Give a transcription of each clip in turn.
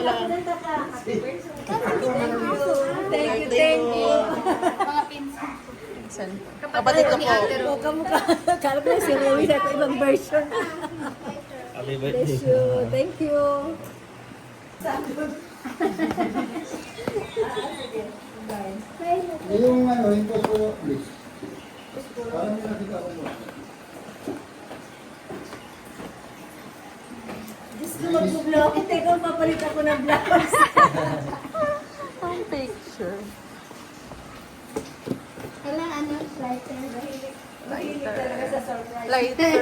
lang. Thank you. Mga pinsan. San? Kapatid ko po. O, kamukha. Kala ko si Rui na ito ibang version. Happy Bless birthday. you. Thank you. Yung ano, yung posko, please. Parang may nakita ko mo. Diyos ko mag-vlog. Teka, papalit ako ng blouse. Ang picture. Kailang ano, lighter. Mahilig talaga sa surprise. Lighter.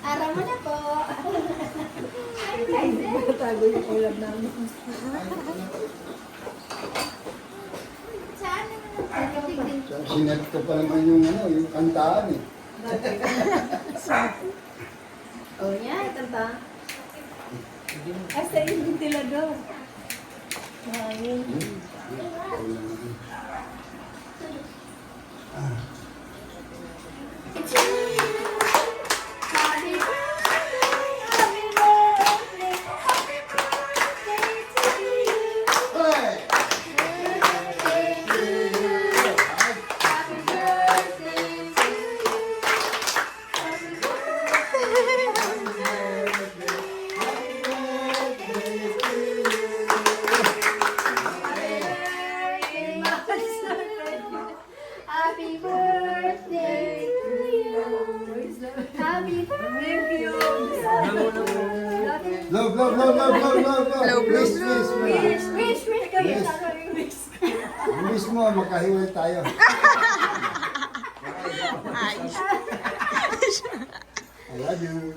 Araw mo na po. Tago yung ulam namin. Saan naman ang So, sinet ko pa naman yung ano, yung kantaan eh. Oh, yan. Kanta. Ay, sa yung ventilador. Hangin. Happy birthday, happy birthday, happy birthday to you. Hey! Happy birthday to you. Happy Happy birthday to you. Happy birthday. Blow, blow, blow, blow, blow, blow, blow. Blow, blow, Wish, blow. wish, Wish, wish kayo. Yes. Sana yung wish. wish mo, magkahiwal tayo. Ayos. I love you.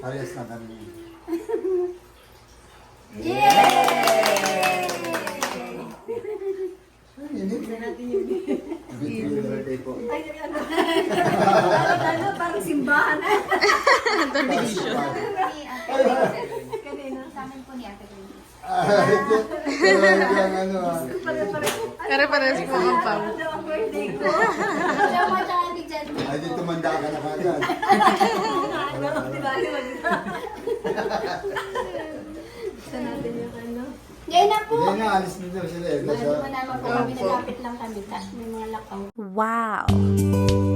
Parehas na kami. Ay, init. Happy birthday po. Ay, ano? Ano, parang simbahan. Donation. Kanina. Sa amin po ni Ate Grace. Talagang ano ah. Pare-pares po ang pang. Ano ang birthday ko? Siya mo siya Ate Jan. Ay, di tumanda ka na kagad. Ano, di ba? Gusto natin yung ano. Ngayon na po. Hindi na, alis na daw sila eh. Ano naman po kami, nagkapit lang kami. May mga lakaw. Wow.